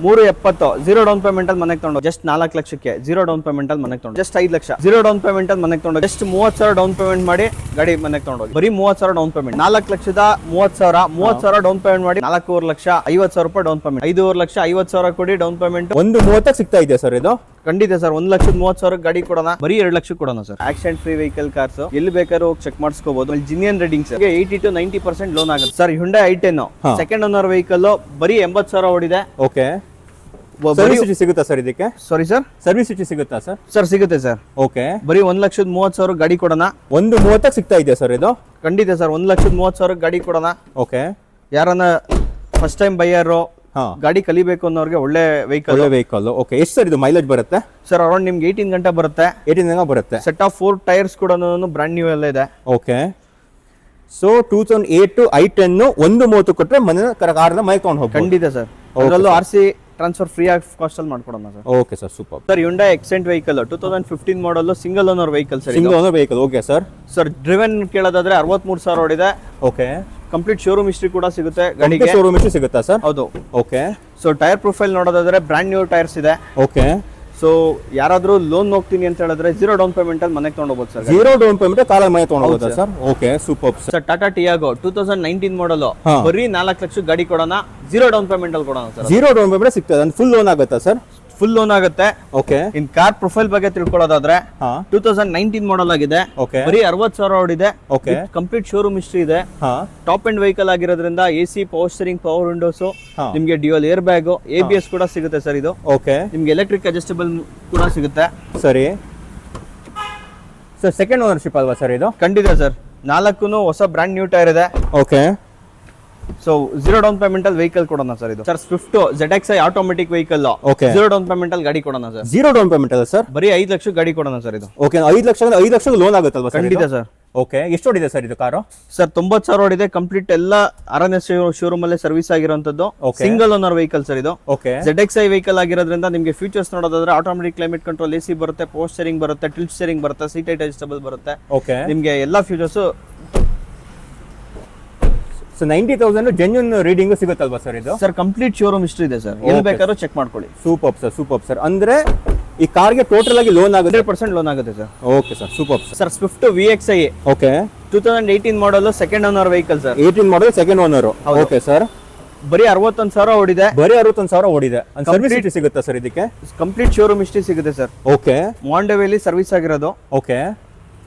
370 0 down payment ಅಲ್ಲಿ ಮನೆಗೆ ತಗೊಂಡು ಜಸ್ಟ್ 4 ಲಕ್ಷಕ್ಕೆ 0 ಡೌನ್ ಪೇಮೆಂಟ್ ಅಲ್ಲಿ ಮನೆಗೆ ತಗೊಂಡು ಜಸ್ಟ್ 5 ಲಕ್ಷ 0 ಡೌನ್ ಪೇಮೆಂಟ್ ಅಲ್ಲಿ ಮನೆಗೆ ತಗೊಂಡು ಜಸ್ಟ್ 30,000 ಡೌನ್ ಪೇಮೆಂಟ್ ಮಾಡಿ ಗಾಡಿ ಮನೆಗೆ ತಗೊಂಡು ಬರೀ 30,000 ಡೌನ್ ಪೇಮೆಂಟ್ 4 ಲಕ್ಷದ 30,000 ಡೌನ್ ಪೇಮೆಂಟ್ ಮಾಡಿ 4.5 ಲಕ್ಷ 50,000 ರೂಪಾಯಿ ಡೌನ್ ಪೇಮೆಂಟ್ 5.5 ಲಕ್ಷ 50,000 ಕೊಡಿ ಡೌನ್ ಪೇಮೆಂಟ್ 1.30 ಸಿಗ್ತಾ ಇದೆ ಸರ್ ಇದು ಖಂಡಿತ ಸರ್ 1,30,000 ಗಾಡಿ ಕೊಡೋಣ ಬರೀ 2 ಲಕ್ಷ ಕೊಡೋಣ sir accident free vehicle cars ಎಲ್ಲಿ ಬೇಕಾದ್ರೂ ಹೋಗಿ ಚೆಕ್ ಮಾಡಿಸ್ಕೋಬಹುದು ಜಿನಿಯನ್ ರೇಟಿಂಗ್ಸ್ 80 to 90% ಲೋನ್ ಆಗುತ್ತೆ sir Hyundai i10 second owner vehicle ಬರೀ 80,000 ಓಡಿದೆ ಓಕೆ ಸರ್ವಿಸ್ ಹಿಸ್ಟ್ರಿ ಸಿಗುತ್ತಾ ಸರ್ ಇದಕ್ಕೆ ಸಾರಿ ಸರ್ ಸರ್ವಿಸ್ ಹಿಸ್ಟ್ರಿ ಸಿಗುತ್ತಾ ಸರ್ ಸರ್ ಸಿಗುತ್ತೆ ಸರ್ ಓಕೆ ಬರೀ 1,30,000 ಗಾಡಿ ಕೊಡೋಣ 1.30 ಸಿಗ್ತಾ ಇದೆ ಸರ್ ಇದು ಖಂಡಿತ ಸರ್ 1,30,000 ಗಾಡಿ ಕೊಡೋಣ ಓಕೆ ಯಾರನ್ನ ಫಸ್ಟ್ ಟೈಮ್ ಬೈಯರ್ ಗಾಡಿ ಕಲಿಬೇಕು ಅನ್ನೋರಿಗೆ ಒಳ್ಳೆ ವೆಹಿಕಲ್ ಓಕೆ ಎಷ್ಟು ಸರ್ ಇದು ಮೈಲೇಜ್ ಬರುತ್ತೆ ಸರ್ ಅರೌಂಡ್ ನಿಮ್ಗೆ 18 ಗಂಟೆ ಬರುತ್ತೆ 18 ಗಂಟೆ ಬರುತ್ತೆ ಸೆಟ್ ಆಫ್ 4 ಟೈರ್ಸ್ ಕೂಡ ಬ್ರಾಂಡ್ ನ್ಯೂ ಎಲ್ಲ ಇದೆ ಓಕೆ ಸೊ 2008 i10 1.30 ಕೊಟ್ರೆ ಮನೆ ಕಾರ್ನ ಮೈ ತಗೊಂಡು ಹೋಗ್ಬೋದು ಖಂಡಿತ ಸರ್ ಅದರಲ್ಲೂ RC transfer free of cost ಅಲ್ಲಿ ಮಾಡ್ಕೊಡೋಣ sir okay sir super sir Hyundai Accent vehicle 2015 model single owner vehicle sir single owner vehicle okay sir sir driven ಕೇಳೋದಾದ್ರೆ 63,000 ಓಡಿದೆ ಓಕೆ ಕಂಪ್ಲೀಟ್ ಶೋರೂಮ್ ಹಿಸ್ಟ್ರಿ ಕೂಡ ಸಿಗುತ್ತೆ ಗಾಡಿಗೆ ಶೋರೂಮ್ ಹಿಸ್ಟ್ರಿ ಸಿಗುತ್ತಾ sir ಹೌದು okay so tyre profile ನೋಡೋದಾದ್ರೆ brand new tyres ಇದೆ okay so ಯಾರಾದ್ರೂ ಲೋನ್ ಹೋಗ್ತೀನಿ ಅಂತ ಹೇಳಿದ್ರೆ 0 ಡೌನ್ ಪೇಮೆಂಟ್ ಅಲ್ಲಿ ಮನೆಗೆ ತಗೊಂಡು ಹೋಗ್ಬೋದು ಸರ್ 0 ಡೌನ್ ಪೇಮೆಂಟ್ ಕಾಲ ಮನೆ ತಗೊಂಡು ಹೋಗ್ಬೋದಾ sir okay super sir Tata Tiago 2019 model ಬರೀ 4 ಲಕ್ಷ ಗಾಡಿ ಕೊಡೋಣ 0 ಡೌನ್ ಪೇಮೆಂಟ್ ಅಲ್ಲಿ ಕೊಡೋಣ ಸರ್ 0 ಡೌನ್ ಪೇಮೆಂಟ್ ಸಿಗ್ತದೆ ಅಂದ್ರೆ ಫುಲ್ ಲೋನ್ ಆಗುತ್ತಾ ಸರ್ ಫುಲ್ ಲೋನ್ ಆಗುತ್ತೆ ಓಕೆ ಇನ್ ಕಾರ್ ಪ್ರೊಫೈಲ್ ಬಗ್ಗೆ ತಿಳ್ಕೊಳ್ಳೋದಾದ್ರೆ 2019 ಮಾಡಲ್ ಆಗಿದೆ ಓಕೆ ಬರೀ 60,000 ಓಡಿದೆ ಓಕೆ ಕಂಪ್ಲೀಟ್ ಶೋರೂಮ್ ಹಿಸ್ಟ್ರಿ ಇದೆ ಟಾಪ್ ಎಂಡ್ ವೆಹಿಕಲ್ ಆಗಿರೋದ್ರಿಂದ AC power steering power Windows ನಿಮ್ಗೆ ಡ್ಯುಯಲ್ ಏರ್ ಬ್ಯಾಗ್ ABS ಕೂಡ ಸಿಗುತ್ತೆ ಸರ್ ಇದು ಓಕೆ ನಿಮ್ಗೆ ಎಲೆಕ್ಟ್ರಿಕ್ ಅಡ್ಜಸ್ಟಬಲ್ ಕೂಡ ಸಿಗುತ್ತೆ ಸರಿ ಸರ್ ಸೆಕೆಂಡ್ ಓನರ್ಶಿಪ್ ಅಲ್ವಾ ಸರ್ ಇದು ಖಂಡಿತ ಸರ್ 4 ಹೊಸ ಬ್ರಾಂಡ್ ನ್ಯೂ ಟೈರ್ ಇದೆ ಓಕೆ ಸೊ 0 ಡೌನ್ ಪೇಮೆಂಟ್ ಅಲ್ಲಿ ವೆಹಿಕಲ್ ಕೊಡೋಣ ಸರ್ ಇದು sir Swift ZXi automatic vehicle okay 0 down payment ಅಲ್ಲಿ ಗಾಡಿ ಕೊಡೋಣ ಸರ್ 0 ಡೌನ್ ಪೇಮೆಂಟ್ ಅಲ್ಲ ಸರ್ ಬರೀ 5 ಲಕ್ಷ ಗಾಡಿ ಕೊಡೋಣ ಸರ್ ಇದು ಓಕೆ 5 ಲಕ್ಷ ಅಂದ್ರೆ 5 ಲಕ್ಷ ಲೋನ್ ಆಗುತ್ತಲ್ವಾ ಸರ್ ಖಂಡಿತ ಸರ್ ಓಕೆ ಎಷ್ಟು ಓಡಿದೆ ಸರ್ ಇದು ಕಾರು ಸರ್ 90,000 ಓಡಿದೆ ಕಂಪ್ಲೀಟ್ ಎಲ್ಲ RNS ಶೋರೂಮ್ ಅಲ್ಲೇ ಸರ್ವಿಸ್ ಆಗಿರುವಂತದ್ದು ಸಿಂಗಲ್ ಓನರ್ ವೆಹಿಕಲ್ ಸರ್ ಇದು ಓಕೆ ZXi ವೆಹಿಕಲ್ ಆಗಿರೋದ್ರಿಂದ ನಿಮಗೆ ಫೀಚರ್ಸ್ ನೋಡೋದಾದ್ರೆ ಆಟೋಮೆಟಿಕ್ ಕ್ಲೈಮೇಟ್ ಕಂಟ್ರೋಲ್ AC ಬರುತ್ತೆ ಪವರ್ ಸ್ಟೀರಿಂಗ್ ಬರುತ್ತೆ ಟಿಲ್ಟ್ ಸ್ಟೀರಿಂಗ್ ಬರುತ್ತೆ ಸೀಟ್ ಹೈಟ್ ಅಡ್ಜಸ್ಟಬಲ್ ಬರುತ್ತೆ ಓಕೆ ನಿಮಗೆ ಎಲ್ಲಾ ಫೀಚರ್ಸ್ ಸೊ 90,000 ಜೆನ್ಯೂನ್ ರೀಡಿಂಗ್ ಸಿಗುತ್ತಲ್ವಾ ಸರ್ ಇದು ಸರ್ ಕಂಪ್ಲೀಟ್ ಶೋರೂಮ್ ಹಿಸ್ಟ್ರಿ ಇದೆ ಸರ್ ಎಲ್ಲಿ ಬೇಕಾದ್ರೂ ಚೆಕ್ ಮಾಡ್ಕೊಳ್ಳಿ ಸೂಪರ್ ಸರ್ ಅಂದ್ರೆ ಈ ಕಾರ್ಗೆ ಟೋಟಲ್ ಆಗಿ ಲೋನ್ ಆಗುತ್ತೆ 100% ಲೋನ್ ಆಗುತ್ತೆ sir okay sir super sir Swift VXi okay 2018 model second owner vehicle sir 18 model second owner okay sir ಬರೀ 61,000 ಓಡಿದೆ ಬರೀ 61,000 ಓಡಿದೆ ಸರ್ವಿಸ್ ಹಿಸ್ಟ್ರಿ ಸಿಗುತ್ತಾ ಸರ್ ಇದಕ್ಕೆ ಕಂಪ್ಲೀಟ್ ಶೋರೂಮ್ ಹಿಸ್ಟ್ರಿ ಸಿಗುತ್ತೆ ಸರ್ ಓಕೆ ಮಾಂಡವೇಲಿ ಸರ್ವಿಸ್ ಆಗಿರೋದು ಓಕೆ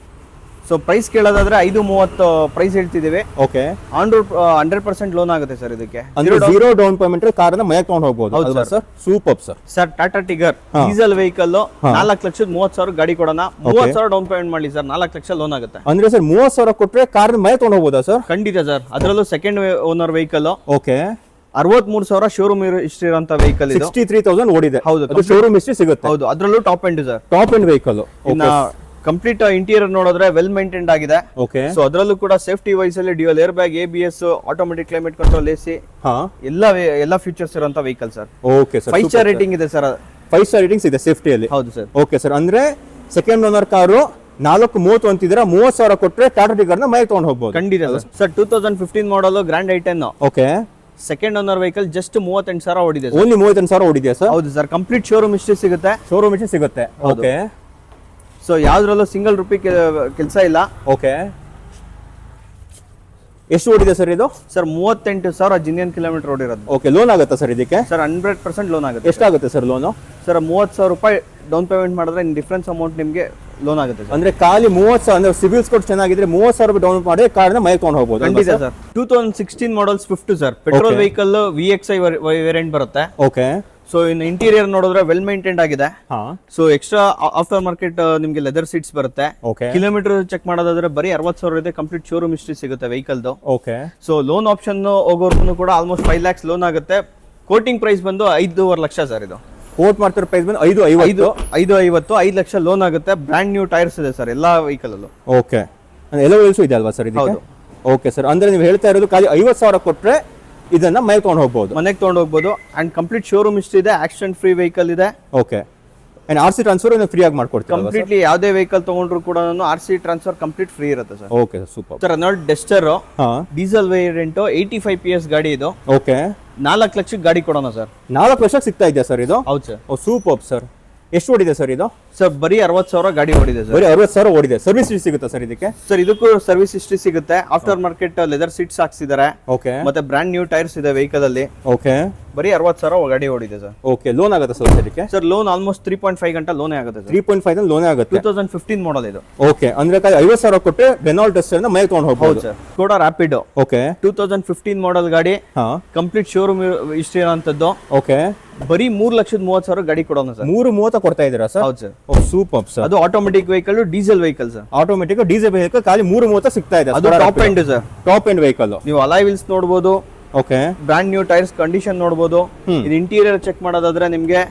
ಸೊ ಪ್ರೈಸ್ ಕೇಳೋದಾದ್ರೆ 5.30 ಪ್ರೈಸ್ ಹೇಳ್ತಿದ್ದೀವಿ ಓಕೆ 100% ಲೋನ್ ಆಗುತ್ತೆ ಸರ್ ಇದಕ್ಕೆ ಅಂದ್ರೆ 0 ಡೌನ್ ಪೇಮೆಂಟ್ ಕಾರ್ನ ಮನೆ ತಗೊಂಡು ಹೋಗಬಹುದು ಅಲ್ವಾ sir super sir Tata Tigor diesel vehicle 4,30,000 ಗಾಡಿ ಕೊಡೋಣ 30,000 ಡೌನ್ ಪೇಮೆಂಟ್ ಮಾಡಿ ಸರ್ 4 ಲಕ್ಷ ಲೋನ್ ಆಗುತ್ತೆ ಅಂದ್ರೆ ಸರ್ 30,000 ಕೊಟ್ರೆ ಕಾರ್ನ ಮನೆ ತಗೊಂಡು ಹೋಗಬಹುದಾ ಸರ್ ಖಂಡಿತ ಸರ್ ಅದರಲ್ಲೂ second owner vehicle okay 63,000 showroom history ಇರುವಂತ ವೆಹಿಕಲ್ ಇದು 63,000 ಓಡಿದೆ ಹೌದು ಅದು ಶೋರೂಮ್ ಹಿಸ್ಟ್ರಿ ಸಿಗುತ್ತೆ ಹೌದು ಅದರಲ್ಲೂ top end sir top end vehicle complete interior ನೋಡಿದ್ರೆ ವೆಲ್ ಮೇಂಟೈನ್ಡ್ ಆಗಿದೆ ಓಕೆ ಸೊ ಅದರಲ್ಲೂ ಕೂಡ ಸೇಫ್ಟಿ ವೈಸ್ ಅಲ್ಲಿ dual air bag ABS automatic climate control AC ಎಲ್ಲ ಫೀಚರ್ಸ್ ಇರುವಂತ vehicle sir okay sir 5 star rating ಇದೆ ಸರ್ 5 ಸ್ಟಾರ್ ರೇಟಿಂಗ್ಸ್ ಇದೆ ಸೇಫ್ಟಿಯಲ್ಲಿ ಹೌದು ಸರ್ ಓಕೆ ಸರ್ ಅಂದ್ರೆ ಸೆಕೆಂಡ್ ಓನರ್ ಕಾರು 4.30 ಅಂತಿದ್ರೆ 30,000 ಕೊಟ್ರೆ ಟಾಟಾ ಟಿಗರ್ನ ಮನೆ ತಗೊಂಡು ಹೋಗಬಹುದು ಖಂಡಿತ sir 2015 model grand i10 okay second owner vehicle just 38,000 ಓಡಿದೆ ಓನ್ಲಿ 38,000 ಓಡಿದೆ ಸರ್ ಹೌದು ಸರ್ ಕಂಪ್ಲೀಟ್ ಶೋರೂಮ್ ಹಿಸ್ಟ್ರಿ ಸಿಗುತ್ತೆ ಶೋರೂಮ್ ಹಿಸ್ಟ್ರಿ ಸಿಗುತ್ತೆ ಓಕೆ ಸೊ ಯಾವ್ದ್ರಲ್ಲೂ ಸಿಂಗಲ್ ರೂಪಿ ಕೆಲಸ ಇಲ್ಲ ಓಕೆ ಎಷ್ಟು ಓಡಿದೆ ಸರ್ ಇದು ಸರ್ 38,000 ಜಿನಿಯನ್ ಕಿಲೋಮೀಟರ್ ಓಡಿರೋದು ಓಕೆ ಲೋನ್ ಆಗುತ್ತಾ ಸರ್ ಇದಕ್ಕೆ ಸರ್ 100% ಲೋನ್ ಆಗುತ್ತೆ ಎಷ್ಟಾಗುತ್ತೆ ಸರ್ ಲೋನು ಸರ್ 30,000 ರೂಪಾಯಿ ಡೌನ್ ಪೇಮೆಂಟ್ ಮಾಡಿದ್ರೆ ಡಿಫರೆನ್ಸ್ ಅಮೌಂಟ್ ನಿಮಗೆ ಲೋನ್ ಆಗುತ್ತೆ ಅಂದ್ರೆ ಖಾಲಿ 30,000 ಅಂದ್ರೆ ಸಿವಿಲ್ ಸ್ಕೋರ್ ಚೆನ್ನಾಗಿದ್ರೆ 30,000 ರೂಪಾಯಿ ಡೌನ್ ಮಾಡಿ ಕಾರ್ನ ಮನೆ ತಗೊಂಡು ಹೋಗಬಹುದು ಖಂಡಿತ ಸರ್ 2016 ಮಾಡಲ್ Swift sir petrol vehicle VXi variant ಬರುತ್ತೆ ಓಕೆ ಸೊ ಇನ್ ಇಂಟೀರಿಯರ್ ನೋಡಿದ್ರೆ ವೆಲ್ ಮೇಂಟೈನ್ಡ್ ಆಗಿದೆ ಸೊ ಎಕ್ಸ್ಟ್ರಾ ಆಫ್ಟರ್ ಮಾರ್ಕೆಟ್ ನಿಮ್ಗೆ ಲೆದರ್ ಸೀಟ್ಸ್ ಬರುತ್ತೆ ಕಿಲೋಮೀಟರ್ ಚೆಕ್ ಮಾಡೋದಾದ್ರೆ ಬರೀ 60,000 ಇದೆ ಕಂಪ್ಲೀಟ್ ಶೋರೂಮ್ ಹಿಸ್ಟ್ರಿ ಸಿಗುತ್ತೆ ವೆಹಿಕಲ್ದು ಓಕೆ ಸೊ ಲೋನ್ ಆಪ್ಷನ್ ಹೋಗೋರ್ಗು ಕೂಡ ಆಲ್ಮೋಸ್ಟ್ 5 lakhs ಲೋನ್ ಆಗುತ್ತೆ ಕೋಟಿಂಗ್ ಪ್ರೈಸ್ ಬಂದು 5.5 ಲಕ್ಷ ಸರ್ ಇದು ಕೋಟ್ ಮಾಡ್ತಿರೋ ಪ್ರೈಸ್ ಬಂದು 5.50 5 ಲಕ್ಷ ಲೋನ್ ಆಗುತ್ತೆ ಬ್ರಾಂಡ್ ನ್ಯೂ ಟೈರ್ಸ್ ಇದೆ ಸರ್ ಎಲ್ಲಾ ವೆಹಿಕಲ್ ಅಲ್ಲೂ ಓಕೆ ಎಲ್ಲ ವೀಲ್ಸು ಇದೆ ಅಲ್ವಾ ಸರ್ ಇದಕ್ಕೆ ಓಕೆ ಸರ್ ಅಂದ್ರೆ ನೀವು ಹೇಳ್ತಾ ಇರೋದು ಖಾಲಿ 50,000 ಕೊಟ್ರೆ ಇದನ್ನ ಮನೆ ತಗೊಂಡು ಹೋಗಬಹುದು ಮನೆಗೆ ತಗೊಂಡು ಹೋಗಬಹುದು ಅಂಡ್ ಕಂಪ್ಲೀಟ್ ಶೋರೂಮ್ ಹಿಸ್ಟ್ರಿ ಇದೆ ಆಕ್ಸಿಡೆಂಟ್ ಫ್ರೀ ವೆಹಿಕಲ್ ಇದೆ okay and RC transfer free ಆಗಿ ಮಾಡ್ಕೊಡ್ತೀವಿ ಕಂಪ್ಲೀಟ್ಲಿ ಯಾವುದೇ ವೆಹಿಕಲ್ ತಗೊಂಡ್ರು ಕೂಡ RC ಟ್ರಾನ್ಸ್ಫರ್ ಕಂಪ್ಲೀಟ್ ಫ್ರೀ ಇರುತ್ತೆ sir okay super sir Renault Duster diesel variant 85 PS ಗಾಡಿ ಇದು ಓಕೆ 4 ಲಕ್ಷಕ್ಕೆ ಗಾಡಿ ಕೊಡೋಣ ಸರ್. 4 ಲಕ್ಷಕ್ಕೆ ಸಿಗ್ತಾ ಇದೆಯಾ ಸರ್ ಇದು? ಹೌದು ಸರ್. ಓ ಸೂಪರ್ ಸರ್. ಎಷ್ಟು ಓಡಿದೆ ಸರ್ ಇದು? ಸರ್ ಬರೀ 60,000 ಗಾಡಿ ಓಡಿದೆ ಸರ್. ಬರೀ 60,000 ಓಡಿದೆ. ಸರ್ವಿಸ್ ಸಿಗುತ್ತಾ ಸರ್ ಇದಕ್ಕೆ? ಸರ್ ಇದಕ್ಕೂ ಸರ್ವಿಸ್ ಹಿಸ್ಟ್ರಿ ಸಿಗುತ್ತೆ. ಆಫ್ಟರ್ ಮಾರ್ಕೆಟ್ ಲೆದರ್ ಸೀಟ್ಸ್ ಹಾಕ್ಸಿದ್ದಾರೆ. ಓಕೆ. ಮತ್ತೆ ಬ್ರಾಂಡ್ ನ್ಯೂ ಟೈರ್ಸ್ ಇದೆ ವೆಹಿಕಲ್ ಅಲ್ಲಿ. ಓಕೆ. ಬರೀ 60,000 ಗಾಡಿ ಓಡಿದೆ ಸರ್. ಓಕೆ. ಲೋನ್ ಆಗುತ್ತೆ ಸರ್ ಇದಕ್ಕೆ? ಸರ್ ಲೋನ್ ಆಲ್ಮೋಸ್ಟ್ 3.5 ಗಂಟೆ ಲೋನೇ ಆಗುತ್ತೆ ಸರ್. 3.5 ಲೋನೇ ಆಗುತ್ತೆ. 2015 ಮಾಡಲ್ ಇದು. ಓಕೆ. ಅಂದ್ರೆ 50,000 ಕೊಟ್ಟರೆ ರೆನಾಲ್ಟ್ ಡಸ್ಟರ್ ಅನ್ನ ಮನೆಗೆ ತಗೊಂಡು ಹೋಗಬಹುದು sir. Skoda Rapid. Okay. 2015 model ಗಾಡಿ. ಹಾ. ಕಂಪ್ಲೀಟ್ ಶೋರೂಮ್ ಹಿಸ್ಟ್ರಿ ಇರೋಂಥದ್ದು. ಓಕೆ. ಬರೀ 3,30,000 ಗಾಡಿ ಕೊಡೋಣ ಸರ್. 3.30 ಕೊಡ್ತಾ ಇದ್ದೀರಾ ಸರ್? ಹೌದು ಸರ್. ಓ ಸೂಪರ್ ಸರ್. ಅದು automatic vehicle, diesel vehicle sir. Automatic diesel vehicle ಖಾಲಿ 3.30 ಸಿಗ್ತಾ ಇದೆ. ಅದು top end sir. Top end vehicle. ನೀವು ಅಲಾಯ್ ವೀಲ್ಸ್ ನೋಡಬಹುದು. Okay. Brand new tyres condition ನೋಡಬಹುದು. ಇದು ಇಂಟೀರಿಯರ್ ಚೆಕ್ ಮಾಡೋದಾದ್ರೆ ನಿಮಗೆ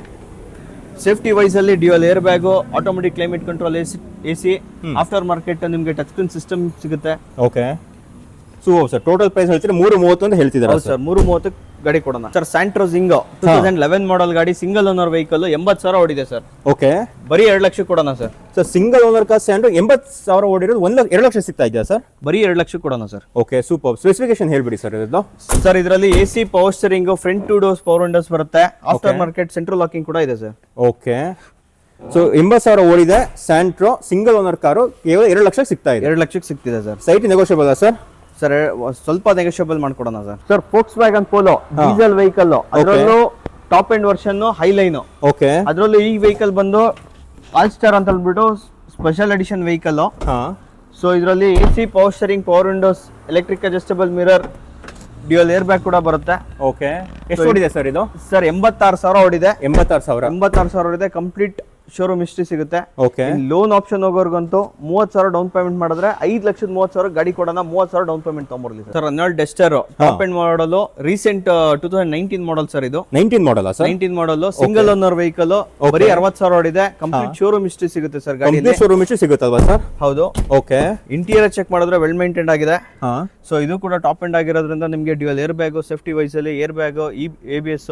ಸೇಫ್ಟಿ ವೈಸ್ ಅಲ್ಲಿ dual air bag, automatic climate control, AC, after market ನಿಮಗೆ ಟಚ್ ಸ್ಕ್ರೀನ್ ಸಿಸ್ಟಮ್ ಸಿಗುತ್ತೆ. ಓಕೆ. ಸರ್ ಟೋಟಲ್ ಪ್ರೈಸ್ ಹೇಳ್ತೀರಾ 3.30 ಅಂತ ಹೇಳ್ತಿದ್ದಾರೆ ಸರ್. 3.30 ಗಾಡಿ ಕೊಡೋಣ ಸರ್. ಸ್ಯಾಂಟ್ರೋ ಜಿಂಗೋ 2011 ಮಾಡಲ್ ಗಾಡಿ, ಸಿಂಗಲ್ ಓನರ್ ವೆಹಿಕಲ್, 80,000 ಓಡಿದೆ ಸರ್. ಓಕೆ. ಬರೀ 2 ಲಕ್ಷ ಕೊಡೋಣ sir. Sir single owner car Santro 80,000 ಓಡಿರೋದು 2 lakh ಸಿಗ್ತಾ ಇದೆಯಾ ಸರ್? ಬರೀ 2 ಲಕ್ಷ ಕೊಡೋಣ ಸರ್. Okay super. ಸ್ಪೆಸಿಫಿಕೇಶನ್ ಹೇಳ್ಬಿಡಿ ಸರ್ ಇದು. ಸರ್ ಇದರಲ್ಲಿ AC, power steering, front 2 doors power windows ಬರುತ್ತೆ. ಆಫ್ಟರ್ ಮಾರ್ಕೆಟ್ ಸೆಂಟ್ರಲ್ ಲಾಕಿಂಗ್ ಕೂಡ ಇದೆ ಸರ್. ಓಕೆ. ಸೊ 80,000 ಓಡಿದೆ ಸ್ಯಾಂಟ್ರೋ ಸಿಂಗಲ್ ಓನರ್ ಕಾರು ಕೇವಲ 2 ಲಕ್ಷಕ್ಕೆ ಸಿಗ್ತಾ ಇದೆ. 2 ಲಕ್ಷಕ್ಕೆ ಸಿಗ್ತಿದೆ ಸರ್. ಸೈಟ್ ನೆಗೋಷಿಯಬಲ್ ಸರ್? ಸರ್ ಸ್ವಲ್ಪ ನೆಗೋಷಿಯಬಲ್ ಮಾಡ್ಕೊಡೋಣ sir. Sir Volkswagen Polo diesel vehicle, ಅದರಲ್ಲೂ top end version Highline. Okay. ಅದರಲ್ಲೂ ಈ ವೆಹಿಕಲ್ ಬಂದು ಆಲ್ ಸ್ಟಾರ್ ಅಂತ ಹೇಳ್ಬಿಟ್ಟು ಸ್ಪೆಷಲ್ ಎಡಿಷನ್ ವೆಹಿಕಲ್. ಸೊ ಇದರಲ್ಲಿ AC, power steering, power windows, electric adjustable mirror, dual air bag ಕೂಡ ಬರುತ್ತೆ. ಓಕೆ. ಎಷ್ಟು ಓಡಿದೆ ಸರ್ ಇದು? ಸರ್ 86,000 ಓಡಿದೆ. 86,000 ಓಡಿದೆ. ಕಂಪ್ಲೀಟ್ ಶೋರೂಮ್ ಹಿಸ್ಟ್ರಿ ಸಿಗುತ್ತೆ. ಓಕೆ. ಲೋನ್ ಆಪ್ಷನ್ ಹೋಗೋರ್ಗಂತೂ 30,000 ಡೌನ್ ಪೇಮೆಂಟ್ ಮಾಡಿದ್ರೆ 5,30,000 ಗಾಡಿ ಕೊಡೋಣ. 30,000 ಡೌನ್ ಪೇಮೆಂಟ್ ತಗೊಂಡ್ಬರ್ಲಿ sir. Renault Duster top end model, recent 2019 model sir. ಇದು 19 model sir? 19 model, single owner vehicle, ಬರೀ 60,000 ಓಡಿದೆ. ಕಂಪ್ಲೀಟ್ ಶೋರೂಮ್ ಹಿಸ್ಟ್ರಿ ಸಿಗುತ್ತೆ ಸರ್ ಗಾಡಿಯಲ್ಲಿ. ಶೋರೂಮ್ ಹಿಸ್ಟ್ರಿ ಸಿಗುತ್ತಲ್ವಾ ಸರ್? ಹೌದು. ಓಕೆ. ಇಂಟೀರಿಯರ್ ಚೆಕ್ ಮಾಡಿದ್ರೆ ವೆಲ್ ಮೇಂಟೈನ್ ಆಗಿದೆ. ಸೊ ಇದು ಕೂಡ ಟಾಪ್ ಎಂಡ್ ಆಗಿರೋದ್ರಿಂದ ನಿಮಗೆ dual air bag, safety wise ಅಲ್ಲಿ air bag, ABS,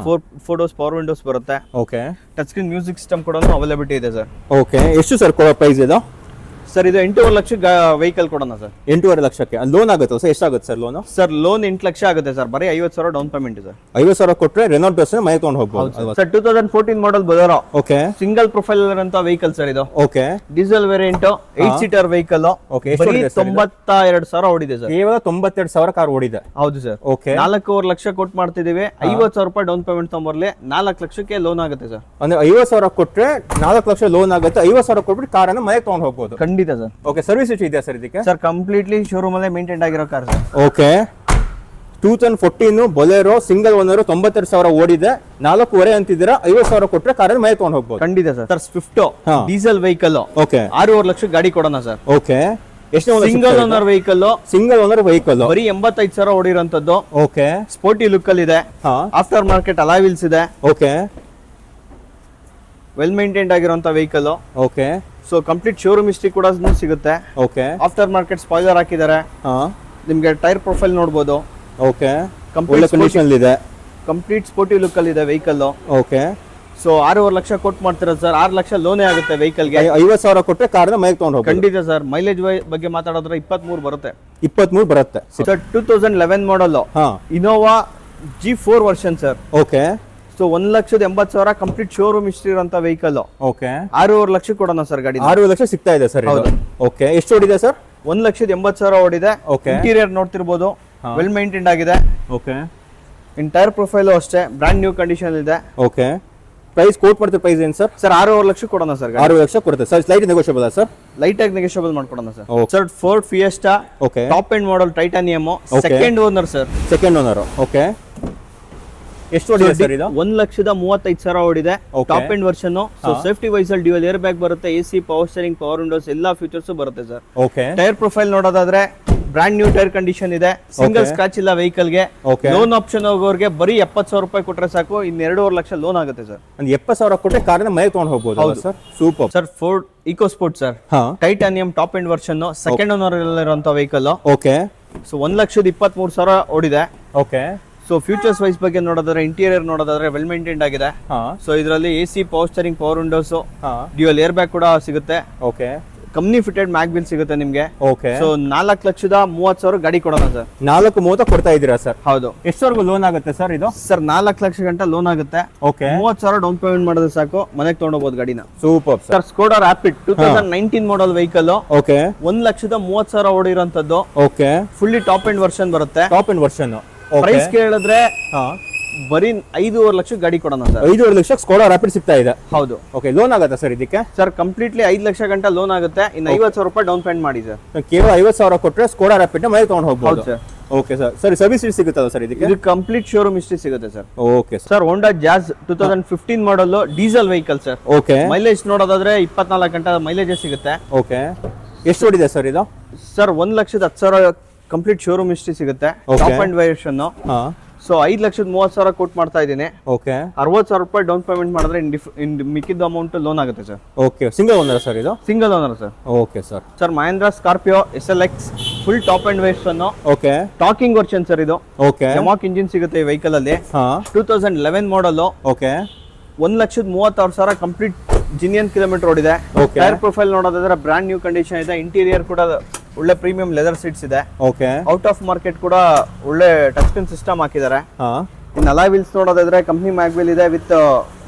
4 doors power windows ಬರುತ್ತೆ. Okay. Touch screen music system ಕೂಡ ಅವೈಲಬಿಲಿಟಿ ಇದೆ ಸರ್. ಓಕೆ. ಎಷ್ಟು ಸರ್ ಕೊಡೋ ಪ್ರೈಸ್ ಇದು? ಸರ್ ಇದು 8.5 ಲಕ್ಷ ವೆಹಿಕಲ್ ಕೊಡೋಣ ಸರ್. 8.5 ಲಕ್ಷಕ್ಕೆ ಲೋನ್ ಆಗುತ್ತೆ ಸರ್? ಎಷ್ಟಾಗುತ್ತೆ sir loan? Sir loan 8 lakh ಆಗುತ್ತೆ ಸರ್. ಬರೀ 50,000 ಡೌನ್ ಪೇಮೆಂಟ್ ಸರ್. 50,000 ಕೊಟ್ಟರೆ ರೆನಾಲ್ಟ್ ಡಸ್ಟರ್ ಮನೆ ತಗೊಂಡು ಹೋಗ್ಬೋದು ಸರ್. 2014 ಮಾಡಲ್ ಬೊಲೆರೋ. ಓಕೆ. ಸಿಂಗಲ್ ಪ್ರೊಫೈಲ್ ಅಂತ ವೆಹಿಕಲ್ ಸರ್ ಇದು. Okay. Diesel variant, 8 seater vehicle. Okay. 92,000 ಓಡಿದೆ ಸರ್. ಕೇವಲ 92,000 ಕಾರ್ ಓಡಿದೆ. ಹೌದು ಸರ್. ಓಕೆ. 4.5 ಲಕ್ಷ ಕೊಟ್ಟು ಮಾಡ್ತಿದೀವಿ. 50,000 ರೂಪಾಯಿ ಡೌನ್ ಪೇಮೆಂಟ್ ತಗೊಂಡ್ಬರ್ಲಿ. 4 ಲಕ್ಷಕ್ಕೆ ಲೋನ್ ಆಗುತ್ತೆ ಸರ್. ಅಂದ್ರೆ 50,000 ಕೊಟ್ಟರೆ 4 ಲಕ್ಷ ಲೋನ್ ಆಗುತ್ತೆ. 50,000 ಕೊಟ್ಬಿಟ್ಟು ಕಾರನ್ನು ಮನೆಗೆ ತಗೊಂಡು ಹೋಗ್ಬೋದು. ಖಂಡಿತ ಸರ್. ಓಕೆ. ಸರ್ವಿಸ್ ಇದೆಯಾ ಸರ್ ಇದಕ್ಕೆ? ಸರ್ ಕಂಪ್ಲೀಟ್ಲಿ ಶೋರೂಮ್ ಅಲ್ಲೇ ಮೇಂಟೈನ್ ಆಗಿರೋ car sir. Okay. 2014 Bolero single owner 92,000 ಓಡಿದೆ. 4.5 ಅಂತಿದ್ದೀರಾ. 50,000 ಕೊಟ್ಟರೆ ಕಾರನ್ನು ಮನೆಗೆ ತಗೊಂಡು ಹೋಗ್ಬೋದು. ಖಂಡಿತ sir. Sir Swift diesel vehicle. Okay. 6.5 lakh ಗಾಡಿ ಕೊಡೋಣ ಸರ್. ಓಕೆ. ಎಷ್ಟು single owner vehicle? Single owner vehicle. ಬರೀ 85,000 ಓಡಿರೋಂಥದ್ದು. ಓಕೆ. ಸ್ಪೋರ್ಟಿ ಲುಕ್ ಅಲ್ಲಿ ಇದೆ. ಆಫ್ಟರ್ ಮಾರ್ಕೆಟ್ ಅಲಾಯ್ ವೀಲ್ಸ್ ಇದೆ. ಓಕೆ. ವೆಲ್ ಮೇಂಟೈನ್ಡ್ ಆಗಿರುವಂತ vehicle. Okay. So complete showroom history ಕೂಡ ಸಿಗುತ್ತೆ. ಓಕೆ. ಆಫ್ಟರ್ ಮಾರ್ಕೆಟ್ ಸ್ಪಾಯ್ಲರ್ ಹಾಕಿದ್ದಾರೆ. ನಿಮ್ಗೆ ಟೈರ್ ಪ್ರೊಫೈಲ್ ನೋಡಬಹುದು. ಓಕೆ. ಒಳ್ಳೆ ಕಂಡೀಷನ್ ಇದೆ. ಕಂಪ್ಲೀಟ್ ಸ್ಪೋರ್ಟಿ ಲುಕ್ ಅಲ್ಲಿ ಇದೆ ವೆಹಿಕಲ್. ಓಕೆ. ಸೊ 6.5 ಲಕ್ಷ ಕೊಟ್ಟು ಮಾಡ್ತೀರಾ ಸರ್. 6 ಲಕ್ಷ ಲೋನೇ ಆಗುತ್ತೆ ವೆಹಿಕಲ್ ಗೆ. 50,000 ಕೊಟ್ಟರೆ ಕಾರನ್ನ ಮನೆಗೆ ತಗೊಂಡು ಹೋಗ್ಬೋದು. ಖಂಡಿತ ಸರ್. ಮೈಲೇಜ್ ಬಗ್ಗೆ ಮಾತಾಡಿದ್ರೆ 23 ಬರುತ್ತೆ. 23 ಬರುತ್ತೆ sir. 2011 model Innova G4 version sir. Okay. So 1,80,000 complete showroom history ಇರುವಂತ ವೆಹಿಕಲ್. ಓಕೆ. 6.5 ಲಕ್ಷ ಕೊಡೋಣ ಸರ್ ಗಾಡಿ. 6 ಲಕ್ಷ ಸಿಗ್ತಾ ಇದೆ ಸರ್. ಓಕೆ. ಎಷ್ಟು ಓಡಿದೆ ಸರ್? 1,80,000 ಓಡಿದೆ. ಓಕೆ. ಇಂಟೀರಿಯರ್ ನೋಡ್ತಿರ್ಬೋದು, ವೆಲ್ ಮೇಂಟೈನ್ಡ್ ಆಗಿದೆ. ಓಕೆ. ಇನ್ ಟೈರ್ ಪ್ರೊಫೈಲ್ ಅಷ್ಟೇ ಬ್ರಾಂಡ್ ನ್ಯೂ ಕಂಡೀಷನ್ ಇದೆ. ಓಕೆ. ಪ್ರೈಸ್ ಕೋಟ್ ಮಾಡ್ತೀವಿ. ಪ್ರೈಸ್ ಏನು ಸರ್? ಸರ್ 6.5 ಲಕ್ಷ ಕೊಡೋಣ ಸರ್. 6 ಲಕ್ಷ ಕೊಡುತ್ತೆ sir. Slight negotiable sir? Light ಆಗಿ ನೆಗೋಷಿಯಬಲ್ ಮಾಡ್ಕೊಡೋಣ sir. Sir Ford Fiesta. Okay. Top end model titanium, second owner sir. Second owner. Okay. ಎಷ್ಟು ಓಡಿದೆ sir ಇದು? 1,35,000 ಓಡಿದೆ. Top end version. So safety wise ಅಲ್ಲಿ dual air bag ಬರುತ್ತೆ. AC, power steering, power Windows ಎಲ್ಲಾ features ಬರುತ್ತೆ sir. Okay. Tyre profile ನೋಡೋದಾದ್ರೆ brand new tyre condition ಇದೆ. ಸಿಂಗಲ್ ಸ್ಕ್ರಾಚ್ ಇಲ್ಲ ವೆಹಿಕಲ್ ಗೆ. ಲೋನ್ ಆಪ್ಷನ್ ಹೋಗೋರ್ಗೆ ಬರೀ 70,000 ರೂಪಾಯಿ ಕೊಟ್ರೆ ಸಾಕು. ಇನ್ನು 2.5 ಲಕ್ಷ ಲೋನ್ ಆಗುತ್ತೆ ಸರ್. 70,000 ಕೊಟ್ಟರೆ ಕಾರನ್ನ ಮನೆಗೆ ತಗೊಂಡು ಹೋಗ್ಬೋದು sir. Super sir. Ford EcoSport sir. Titanium top end version, second owner ಇರುವಂತ ವೆಹಿಕಲ್. ಓಕೆ. ಸೊ 1,23,000 ಓಡಿದೆ. ಓಕೆ. ಸೊ ಫ್ಯೂಚರ್ಸ್ ವೈಸ್ ಬಗ್ಗೆ ನೋಡೋದಾದ್ರೆ, ಇಂಟೀರಿಯರ್ ನೋಡೋದಾದ್ರೆ ವೆಲ್ ಮೇಂಟೈನ್ಡ್ ಆಗಿದೆ. ಸೊ ಇದರಲ್ಲಿ AC, power steering, power windows, dual air bag ಕೂಡ ಸಿಗುತ್ತೆ. Okay. Company fitted mag ಬಿಲ್ ಸಿಗುತ್ತೆ ನಿಮ್ಗೆ. ಓಕೆ. ಸೊ 4,30,30,000 ಗಾಡಿ ಕೊಡೋಣ ಸರ್. 4.30 ಕೊಡ್ತಾ ಇದ್ದೀರಾ ಸರ್? ಹೌದು. ಎಷ್ಟವರೆಗೂ ಲೋನ್ ಆಗುತ್ತೆ ಸರ್ ಇದು? ಸರ್ 4 ಲಕ್ಷ ಗಂಟೆ ಲೋನ್ ಆಗುತ್ತೆ. ಓಕೆ. 30,000 ಡೌನ್ ಪೇಮೆಂಟ್ ಮಾಡಿದ್ರೆ ಸಾಕು, ಮನೆಗೆ ತಗೊಂಡೋಗ್ಬೋದು ಗಾಡಿನ. Super sir. Sir Skoda Rapid 2019 model vehicle. Okay. 1,30,30,000 ಓಡಿರೋಂಥದ್ದು. Okay. Fully top end version ಬರುತ್ತೆ. Top end version. ಪ್ರೈಸ್ ಕೇಳಿದ್ರೆ ಹಾ, ಬರೀ 5.5 ಲಕ್ಷ ಗಾಡಿ ಕೊಡೋಣ ಸರ್. 5.5 ಲಕ್ಷ ಸ್ಕೋಡಾ ರ್ಯಾಪಿಡ್ ಸಿಗ್ತಾ ಇದೆ. ಹೌದು. ಓಕೆ. ಲೋನ್ ಆಗುತ್ತಾ ಸರ್ ಇದಕ್ಕೆ? ಸರ್ ಕಂಪ್ಲೀಟ್ಲಿ 5 ಲಕ್ಷ ಗಂಟೆ ಲೋನ್ ಆಗುತ್ತೆ. ಇನ್ನು 50,000 ರೂಪಾಯಿ ಡೌನ್ ಪೇಮೆಂಟ್ ಮಾಡಿ ಸರ್. ಕೇವಲ 50,000 ಕೊಟ್ಟರೆ ಸ್ಕೋಡಾ ರ್ಯಾಪಿಡ್ ನ ಮನೆಗೆ ತಗೊಂಡು ಹೋಗ್ಬೋದು. ಹೌದು ಸರ್. Okay sir. ಸರಿ, ಸರ್ವಿಸ್ ಸಿಗುತ್ತಲ್ಲ ಸರ್ ಇದಕ್ಕೆ? ಇದು ಕಂಪ್ಲೀಟ್ ಶೋರೂಮ್ ಹಿಸ್ಟ್ರಿ ಸಿಗುತ್ತೆ sir. Okay sir Honda jazz 2015 ಮಾಡಲ್ diesel vehicle sir. Okay. Mileage ನೋಡೋದಾದ್ರೆ 24 ಗಂಟೆ ಮೈಲೇಜ್ ಸಿಗುತ್ತೆ. ಓಕೆ. ಎಷ್ಟು ಓಡಿದೆ ಸರ್ ಇದು? ಸರ್ 1,10,000 ಕಂಪ್ಲೀಟ್ ಶೋರೂಮ್ ಹಿಸ್ಟ್ರಿ ಸಿಗುತ್ತೆ. Okay. Top and variation. ಹಾ. ಸೊ 5,30,000 ಕೋಟ್ ಮಾಡ್ತಾ ಇದ್ದೀನಿ. ಓಕೆ. 60,000 ರೂಪಾಯಿ ಡೌನ್ ಪೇಮೆಂಟ್ ಮಾಡಿದ್ರೆ ಮಿಕ್ಕಿದ ಅಮೌಂಟ್ ಲೋನ್ ಆಗುತ್ತೆ sir. Okay. Single owner sir ಇದು? Single owner sir. Okay sir. Sir Mahindra Scorpio SLX full top and variation. Okay. Talking version sir ಇದು. Okay. ಯಮಾಕ್ ಇಂಜಿನ್ ಸಿಗುತ್ತೆ ಈ ವೆಹಿಕಲ್ ಅಲ್ಲಿ. ಹಾ. 2011 model. Okay. 1,30,30,000 complete genuine kilometre ಓಡಿದೆ. Okay. Tyre profile ನೋಡೋದಾದ್ರೆ brand new condition ಇದೆ. ಇಂಟೀರಿಯರ್ ಕೂಡ ಒಳ್ಳೆ ಪ್ರೀಮಿಯಂ ಲೆದರ್ ಸೀಟ್ಸ್ ಇದೆ. ಓಕೆ. ಔಟ್ ಆಫ್ ಮಾರ್ಕೆಟ್ ಕೂಡ ಒಳ್ಳೆ ಟಚ್ ಸ್ಕ್ರೀನ್ ಸಿಸ್ಟಮ್ ಹಾಕಿದ್ದಾರೆ. ಹಾ. ಇನ್ನು ಅಲಾಯ್ ವೀಲ್ಸ್ ನೋಡೋದಾದ್ರೆ ಕಂಪ್ನಿ ಮ್ಯಾಗ್ ವೀಲ್ ಇದೆ ವಿತ್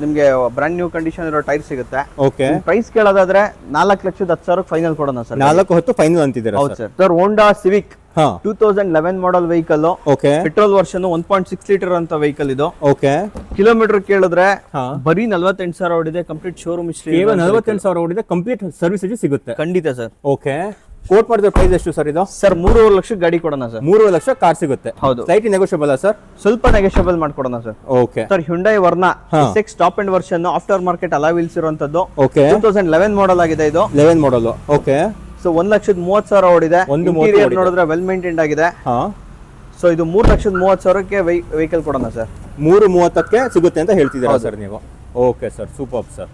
ನಿಮ್ಗೆ ಬ್ರಾಂಡ್ ನ್ಯೂ ಕಂಡೀಷನ್ ಇರೋ ಟೈರ್ ಸಿಗುತ್ತೆ. ಓಕೆ. ಪ್ರೈಸ್ ಕೇಳೋದಾದ್ರೆ 4,10,000 ಫೈನಲ್ ಕೊಡೋಣ ಸರ್. 4.10 ಫೈನಲ್ ಅಂತಿದ್ದೀರಾ? ಹೌದು ಸರ್. ಸರ್ ಹೋಂಡಾ ಸಿವಿಕ್ ಹಾ. 2011 ಮಾಡಲ್ vehicle. Okay. Petrol version 1.6 litre ಅಂತ ವೆಹಿಕಲ್ ಇದು. ಓಕೆ. ಕಿಲೋಮೀಟರ್ ಕೇಳಿದ್ರೆ ಹಾ. ಬರೀ 48,000 ಓಡಿದೆ. Complete showroom history. ಕೇವಲ 48,000 ಓಡಿದೆ. ಕಂಪ್ಲೀಟ್ ಸರ್ವಿಸ್ ಸಿಗುತ್ತೆ. ಖಂಡಿತ ಸರ್. ಓಕೆ. ಕೋಟ್ ಮಾಡಿದ ಪ್ರೈಸ್ ಎಷ್ಟು ಸರ್ ಇದು? ಸರ್ 3.5 ಲಕ್ಷ ಗಾಡಿ ಕೊಡೋಣ ಸರ್. 3 ಲಕ್ಷ ಕಾರ್ ಸಿಗುತ್ತೆ. ಹೌದು. Slight negotiable sir? ಸ್ವಲ್ಪ ನೆಗೋಷಿಯಬಲ್ ಮಾಡ್ಕೊಡೋಣ sir. Okay. Sir Hyundai Verna ಹಾ. SX top end version after market alloy wheels ಇರುವಂತದ್ದು. ಓಕೆ. 2011 ಮಾಡಲ್ ಆಗಿದೆ ಇದು. 11 ಮಾಡಲ್. ಓಕೆ. ಸೊ 1,30,000 ಓಡಿದೆ. 1,30,000 ಇಂಟೀರಿಯರ್ ನೋಡಿದ್ರೆ ವೆಲ್ ಮೇಂಟೈನ್ಡ್ ಆಗಿದೆ. ಹಾ. ಸೊ ಇದು 3,30,000ಕ್ಕೆ ವೆಹಿಕಲ್ ಕೊಡೋಣ ಸರ್. 3.30ಕ್ಕೆ ಸಿಗುತ್ತೆ ಅಂತ ಹೇಳ್ತಿದ್ದೀರಾ ಸರ್ ನೀವು? Okay sir, super sir.